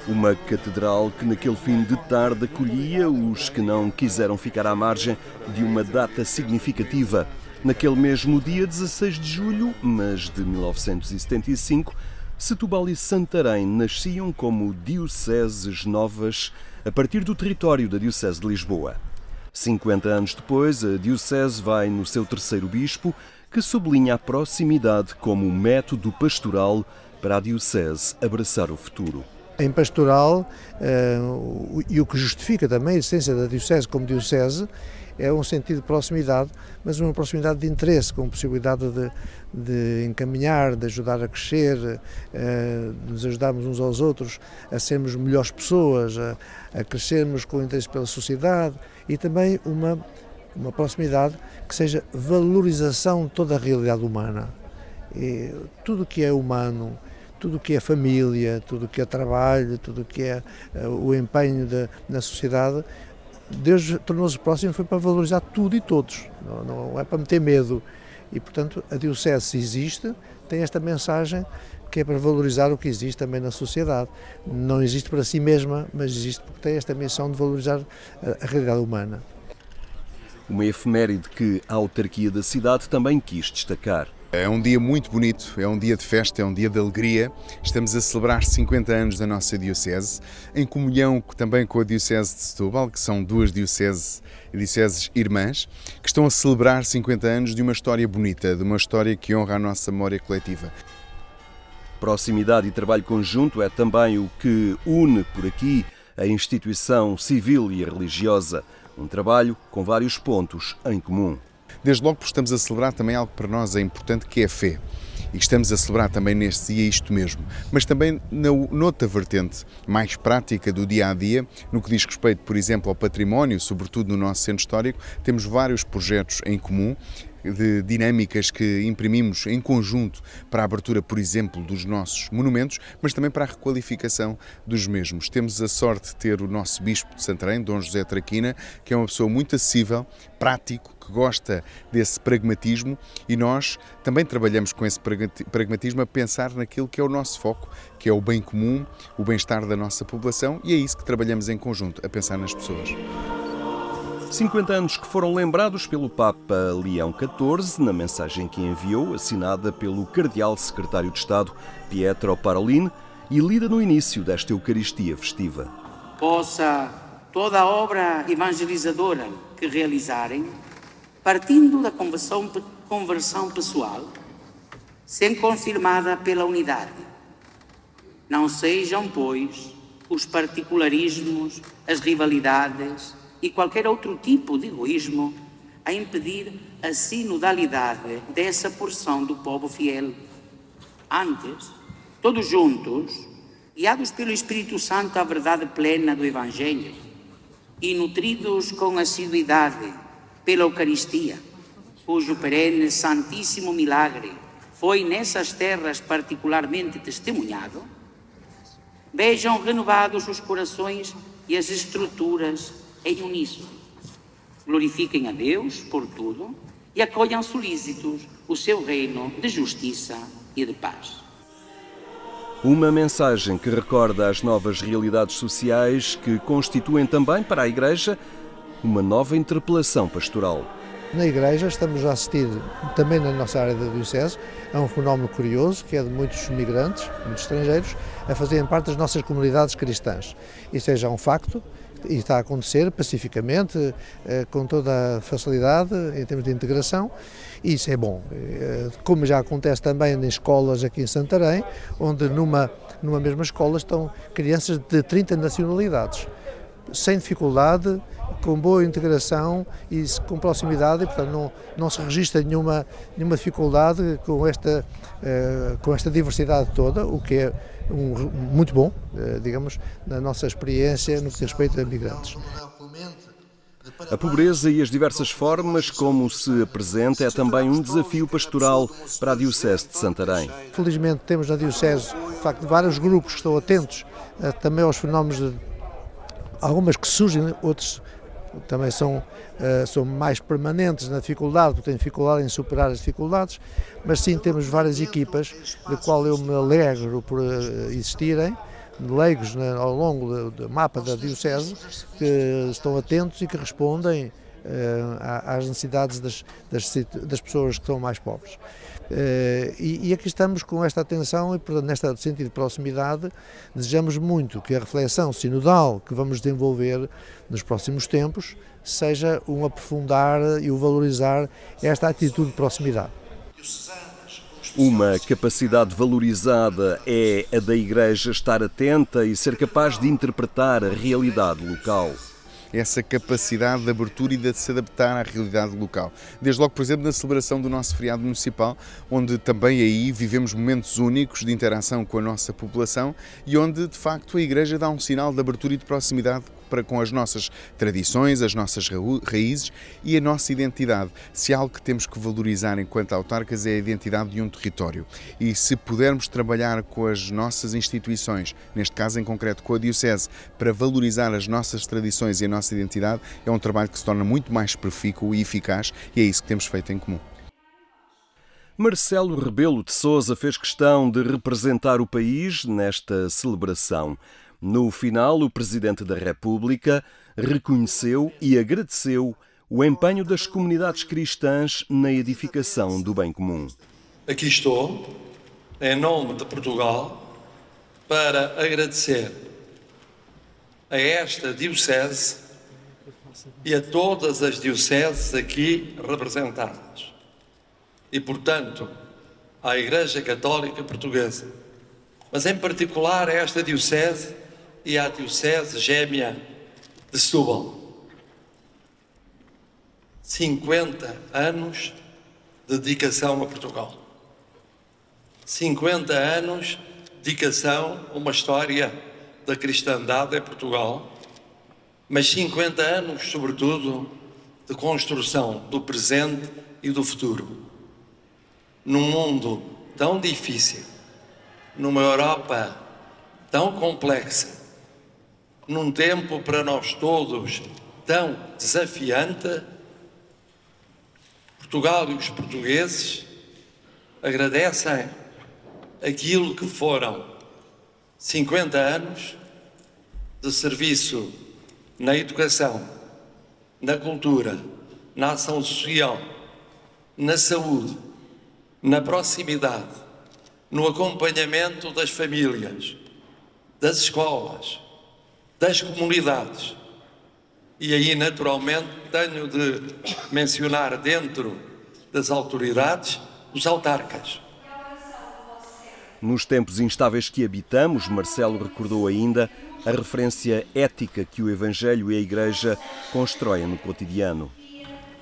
Uma catedral que naquele fim de tarde acolhia os que não quiseram ficar à margem de uma data significativa. Naquele mesmo dia 16 de julho, mas de 1975, Setúbal e Santarém nasciam como dioceses novas a partir do território da Diocese de Lisboa. 50 anos depois, a Diocese vai no seu terceiro bispo, que sublinha a proximidade como método pastoral para a Diocese abraçar o futuro. Em pastoral, e o que justifica também a essência da Diocese como Diocese, é um sentido de proximidade, mas uma proximidade de interesse, com possibilidade de encaminhar, de ajudar a crescer, de nos ajudarmos uns aos outros a sermos melhores pessoas, a crescermos com interesse pela sociedade e também uma proximidade que seja valorização de toda a realidade humana. E tudo o que é humano, tudo o que é família, tudo o que é trabalho, tudo o que é o empenho na sociedade, Deus tornou-se próximo foi para valorizar tudo e todos, não é para meter medo. E, portanto, a Diocese existe, tem esta mensagem que é para valorizar o que existe também na sociedade. Não existe para si mesma, mas existe porque tem esta missão de valorizar a realidade humana. Uma efeméride que a autarquia da cidade também quis destacar. É um dia muito bonito, é um dia de festa, é um dia de alegria. Estamos a celebrar 50 anos da nossa Diocese, em comunhão também com a Diocese de Setúbal, que são duas dioceses irmãs, que estão a celebrar 50 anos de uma história bonita, de uma história que honra a nossa memória coletiva. Proximidade e trabalho conjunto é também o que une por aqui a instituição civil e a religiosa. Um trabalho com vários pontos em comum. Desde logo porque estamos a celebrar também algo que para nós é importante, que é a fé. E estamos a celebrar também neste dia isto mesmo. Mas também noutra vertente mais prática do dia-a-dia, no que diz respeito, por exemplo, ao património, sobretudo no nosso centro histórico, temos vários projetos em comum, de dinâmicas que imprimimos em conjunto para a abertura, por exemplo, dos nossos monumentos, mas também para a requalificação dos mesmos. Temos a sorte de ter o nosso Bispo de Santarém, Dom José Traquina, que é uma pessoa muito acessível, prático, que gosta desse pragmatismo e nós também trabalhamos com esse pragmatismo a pensar naquilo que é o nosso foco, que é o bem comum, o bem-estar da nossa população e é isso que trabalhamos em conjunto, a pensar nas pessoas. 50 anos que foram lembrados pelo Papa Leão XIV na mensagem que enviou, assinada pelo Cardeal Secretário de Estado Pietro Parolin e lida no início desta Eucaristia festiva. Possa toda a obra evangelizadora que realizarem, partindo da conversão pessoal, ser confirmada pela unidade. Não sejam, pois, os particularismos, as rivalidades e qualquer outro tipo de egoísmo a impedir a sinodalidade dessa porção do povo fiel. Antes, todos juntos, guiados pelo Espírito Santo à verdade plena do Evangelho e nutridos com assiduidade pela Eucaristia, cujo perene santíssimo milagre foi nessas terras particularmente testemunhado, vejam renovados os corações e as estruturas em uníssono. Glorifiquem a Deus por tudo e acolham solícitos o seu reino de justiça e de paz. Uma mensagem que recorda as novas realidades sociais que constituem também para a Igreja uma nova interpelação pastoral. Na Igreja estamos a assistir, também na nossa área da Diocese, a um fenómeno curioso, que é de muitos migrantes, muitos estrangeiros, a fazerem parte das nossas comunidades cristãs. Isso é já um facto e está a acontecer pacificamente, com toda a facilidade em termos de integração, e isso é bom. Como já acontece também em escolas aqui em Santarém, onde numa mesma escola estão crianças de 30 nacionalidades, sem dificuldade, com boa integração e com proximidade, e portanto não se registra nenhuma dificuldade com esta diversidade toda, o que é muito bom, digamos, na nossa experiência no que diz respeito a migrantes. A pobreza e as diversas formas como se apresenta é também um desafio pastoral para a Diocese de Santarém. Felizmente temos na Diocese, de facto, vários grupos que estão atentos também aos fenómenos algumas que surgem, outros também são mais permanentes na dificuldade, porque têm dificuldade em superar as dificuldades, mas sim temos várias equipas, de qual eu me alegro por existirem, leigos ao longo do mapa da Diocese que estão atentos e que respondem às necessidades das pessoas que são mais pobres. E aqui estamos com esta atenção e, portanto, neste sentido de proximidade, desejamos muito que a reflexão sinodal que vamos desenvolver nos próximos tempos seja um aprofundar e o valorizar esta atitude de proximidade. Uma capacidade valorizada é a da Igreja estar atenta e ser capaz de interpretar a realidade local. Essa capacidade de abertura e de se adaptar à realidade local. Desde logo, por exemplo, na celebração do nosso feriado municipal, onde também aí vivemos momentos únicos de interação com a nossa população e onde, de facto, a Igreja dá um sinal de abertura e de proximidade para com as nossas tradições, as nossas raízes e a nossa identidade. Se há algo que temos que valorizar enquanto autarcas é a identidade de um território. E se pudermos trabalhar com as nossas instituições, neste caso em concreto com a Diocese, para valorizar as nossas tradições e a nossa identidade, é um trabalho que se torna muito mais profícuo e eficaz e é isso que temos feito em comum. Marcelo Rebelo de Sousa fez questão de representar o país nesta celebração. No final, o Presidente da República reconheceu e agradeceu o empenho das comunidades cristãs na edificação do bem comum. Aqui estou, em nome de Portugal, para agradecer a esta Diocese e a todas as dioceses aqui representadas. E, portanto, à Igreja Católica Portuguesa, mas em particular a esta Diocese e à Diocese Gêmea de Setúbal. 50 anos de dedicação a Portugal. 50 anos de dedicação a uma história da cristandade em Portugal, mas 50 anos, sobretudo, de construção do presente e do futuro. Num mundo tão difícil, numa Europa tão complexa, num tempo para nós todos tão desafiante, Portugal e os portugueses agradecem aquilo que foram 50 anos de serviço na educação, na cultura, na ação social, na saúde, na proximidade, no acompanhamento das famílias, das escolas, das comunidades. E aí, naturalmente, tenho de mencionar dentro das autoridades os autarcas. Nos tempos instáveis que habitamos, Marcelo recordou ainda a referência ética que o Evangelho e a Igreja constroem no cotidiano.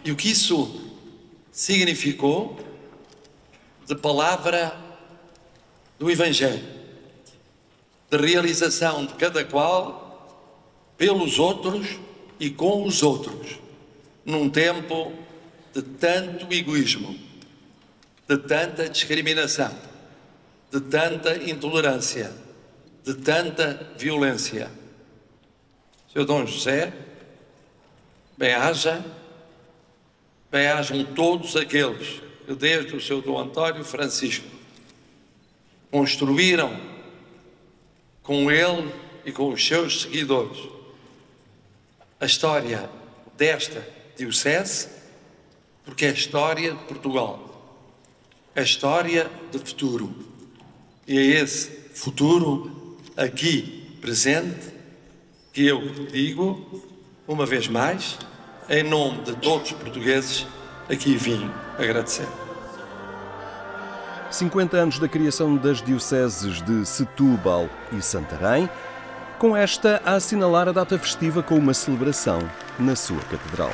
E o que isso significou de palavra do Evangelho, de realização de cada qual pelos outros e com os outros, num tempo de tanto egoísmo, de tanta discriminação, de tanta intolerância, de tanta violência. Seu Dom José, bem-ajam todos aqueles que, desde o seu Dom António Francisco, construíram com ele e com os seus seguidores a história desta Diocese, porque é a história de Portugal, é a história de futuro. E é esse futuro aqui presente que eu digo, uma vez mais, em nome de todos os portugueses, aqui vim agradecer. 50 anos da criação das dioceses de Setúbal e Santarém, com esta a assinalar a data festiva com uma celebração na sua catedral.